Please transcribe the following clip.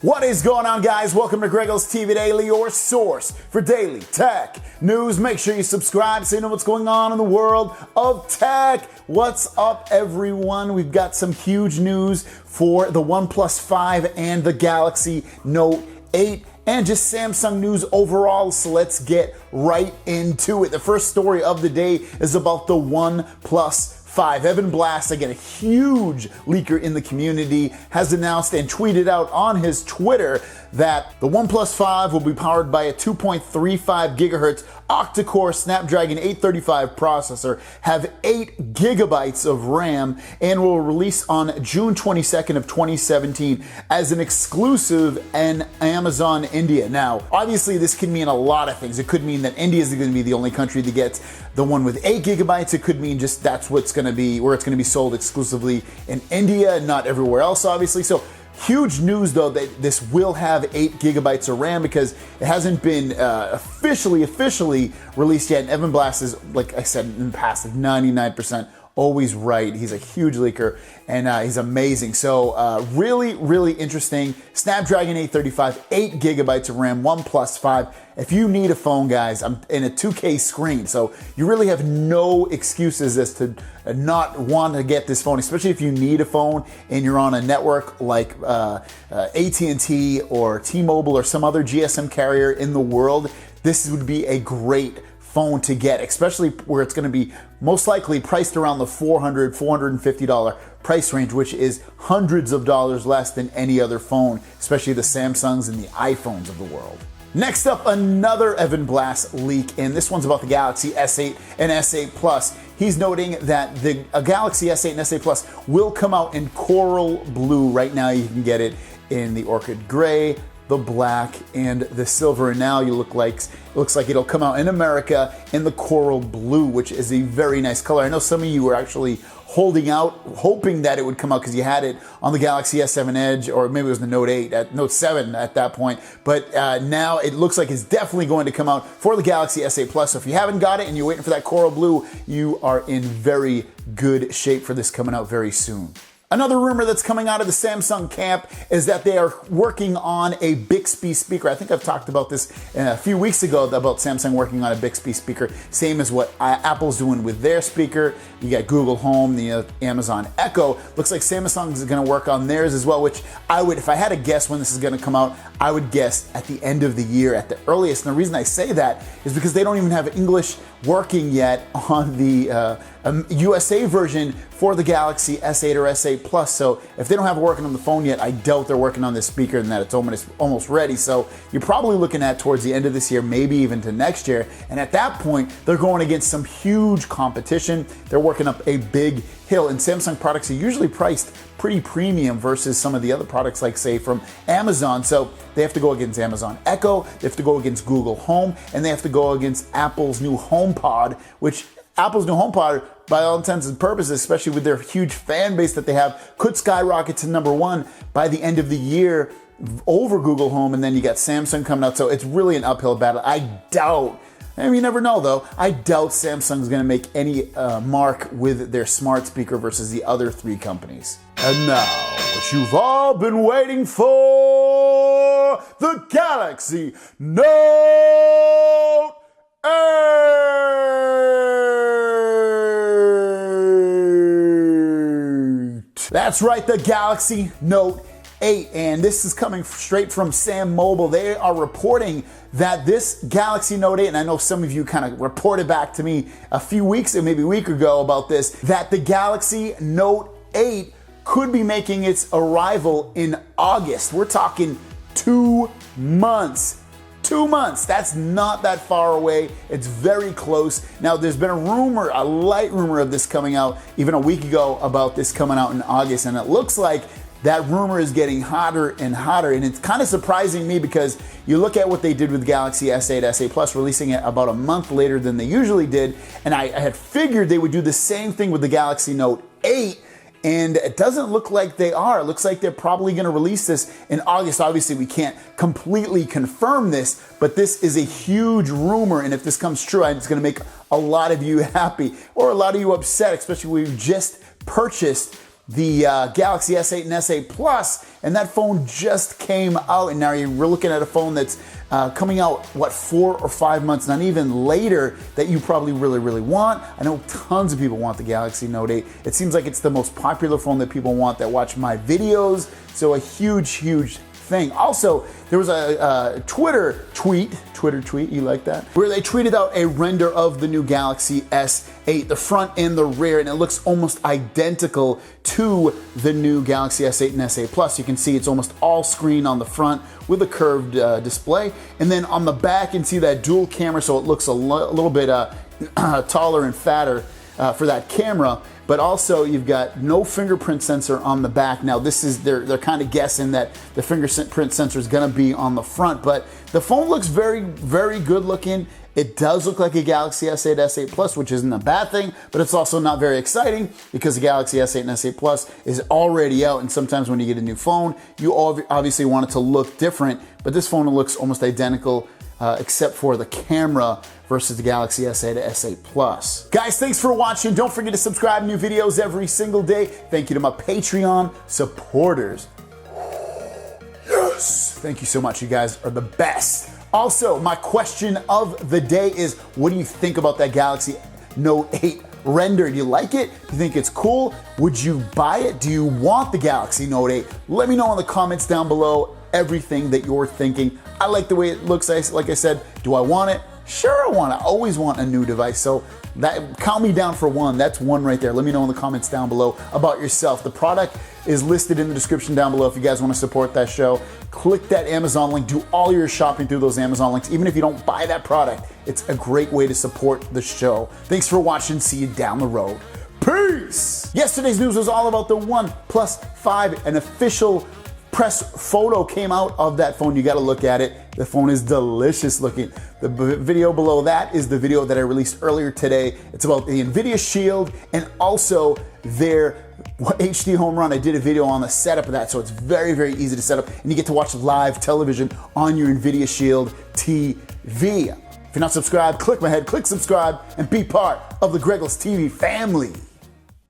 What is going on, guys? Welcome to GregglesTV Daily, your source for daily tech news. Make sure you subscribe so you know what's going on in the world of tech. What's up, everyone? We've got some huge news for the OnePlus 5 and the Galaxy Note 8. And just Samsung news overall, so let's get right into it. The first story of the day is about the OnePlus 5. Evan Blass, again, a huge leaker in the community, has announced and tweeted out on his Twitter that the OnePlus 5 will be powered by a 2.35 gigahertz octa-core Snapdragon 835 processor, have 8 gigabytes of RAM, and will release on June 22nd of 2017 as an exclusive in Amazon India. Now, obviously this could mean a lot of things. It could mean that India is going to be the only country that gets the one with 8 gigabytes. It could mean just that's what's going to be, where it's going to be sold exclusively in India and not everywhere else, obviously. So huge news, though, that this will have 8 gigabytes of RAM because it hasn't been officially released yet. And Evan Blass is, like I said in the past, like 99% always right. He's a huge leaker and he's amazing. So really interesting. Snapdragon 835, 8 gigabytes of RAM, OnePlus 5. If you need a phone, guys, I'm in a 2K screen. So you really have no excuses as to not want to get this phone, especially if you need a phone and you're on a network like AT&T or T-Mobile or some other GSM carrier in the world. This would be a great phone to get, especially where it's going to be most likely priced around the $450 price range, which is hundreds of dollars less than any other phone, especially the Samsungs and the iPhones of the world. Next up, another Evan Blass leak, and this one's about the Galaxy S8 and S8 Plus. He's noting that the Galaxy S8 and S8 Plus will come out in coral blue. Right now you can get it in the orchid gray, the black, and the silver. And now it looks like it'll come out in America in the coral blue, which is a very nice color. I know some of you were actually holding out, hoping that it would come out because you had it on the Galaxy S7 Edge, or maybe it was the Note 8, Note 7 at that point. But now it looks like it's definitely going to come out for the Galaxy S8 Plus. So if you haven't got it and you're waiting for that coral blue, you are in very good shape for this coming out very soon. Another rumor that's coming out of the Samsung camp is that they are working on a Bixby speaker. I think I've talked about this a few weeks ago about Samsung working on a Bixby speaker, same as what Apple's doing with their speaker. You got Google Home, the Amazon Echo. Looks like Samsung is going to work on theirs as well, which I would, if I had to guess when this is going to come out, I would guess at the end of the year at the earliest. And the reason I say that is because they don't even have English working yet on the USA version for the Galaxy S8 or S8 Plus. So if they don't have it working on the phone yet, I doubt they're working on this speaker and that it's almost ready. So you're probably looking at towards the end of this year, maybe even to next year. And at that point, they're going against some huge competition. They're working up a big hill, and Samsung products are usually priced pretty premium versus some of the other products, like say from Amazon. So they have to go against Amazon Echo, they have to go against Google Home, and they have to go against Apple's new HomePod, which Apple's new HomePod, by all intents and purposes, especially with their huge fan base that they have, could skyrocket to #1 by the end of the year over Google Home. And then you got Samsung coming out. So it's really an uphill battle. I doubt, you never know though, I doubt Samsung's gonna make any mark with their smart speaker versus the other 3 companies. And now, what you've all been waiting for, the Galaxy Note 8. That's right, the Galaxy Note 8, and this is coming straight from Sam Mobile. They are reporting that this Galaxy Note 8, and I know some of you kind of reported back to me a few weeks or maybe a week ago about this, that the Galaxy Note 8 could be making its arrival in August. We're talking 2 months. 2 months, that's not that far away. It's very close. Now, there's been a rumor, a light rumor of this coming out even a week ago about this coming out in August, and it looks like that rumor is getting hotter and hotter, and it's kind of surprising me because you look at what they did with Galaxy S8, S8 Plus, releasing it about a month later than they usually did, and I had figured they would do the same thing with the Galaxy Note 8, and it doesn't look like they are. It looks like they're probably going to release this in August. Obviously, we can't completely confirm this, but this is a huge rumor, and if this comes true, it's going to make a lot of you happy or a lot of you upset, especially when we've just purchased the Galaxy S8 and S8 Plus, and that phone just came out, and now we're looking at a phone that's coming out, what, 4 or 5 months, not even later, that you probably really want. I know tons of people want the Galaxy Note 8. It seems like it's the most popular phone that people want that watch my videos, so a huge thing. Also, there was a Twitter tweet, you like that? Where they tweeted out a render of the new Galaxy S8, the front and the rear, and it looks almost identical to the new Galaxy S8 and S8 Plus. You can see it's almost all screen on the front with a curved display, and then on the back you can see that dual camera, so it looks a little bit taller and fatter for that camera. But also you've got no fingerprint sensor on the back. Now this is, they're kind of guessing that the fingerprint sensor is gonna be on the front, but the phone looks very good looking. It does look like a Galaxy S8, S8 Plus, which isn't a bad thing, but it's also not very exciting because the Galaxy S8 and S8 Plus is already out, and sometimes when you get a new phone, you obviously want it to look different, but this phone looks almost identical except for the camera versus the Galaxy S8 to S8 Plus. Guys, thanks for watching. Don't forget to subscribe to new videos every single day. Thank you to my Patreon supporters. Yes! Thank you so much. You guys are the best. Also, my question of the day is, what do you think about that Galaxy Note 8 render? Do you like it? Do you think it's cool? Would you buy it? Do you want the Galaxy Note 8? Let me know in the comments down below everything that you're thinking. I like the way it looks. Like I said, do I want it? Sure I want it. I always want a new device. So that, count me down for one. That's one right there. Let me know in the comments down below about yourself. The product is listed in the description down below if you guys want to support that show. Click that Amazon link. Do all your shopping through those Amazon links. Even if you don't buy that product, it's a great way to support the show. Thanks for watching. See you down the road. Peace! Yesterday's news was all about the OnePlus 5, an official press photo came out of that phone. You got to look at it. The phone is delicious looking. The video below that is the video that I released earlier today. It's about the NVIDIA Shield and also their HDHomeRun. I did a video on the setup of that, so it's very easy to set up, and you get to watch live television on your NVIDIA Shield TV. If you're not subscribed, click my head, click subscribe, and be part of the GregglesTV family.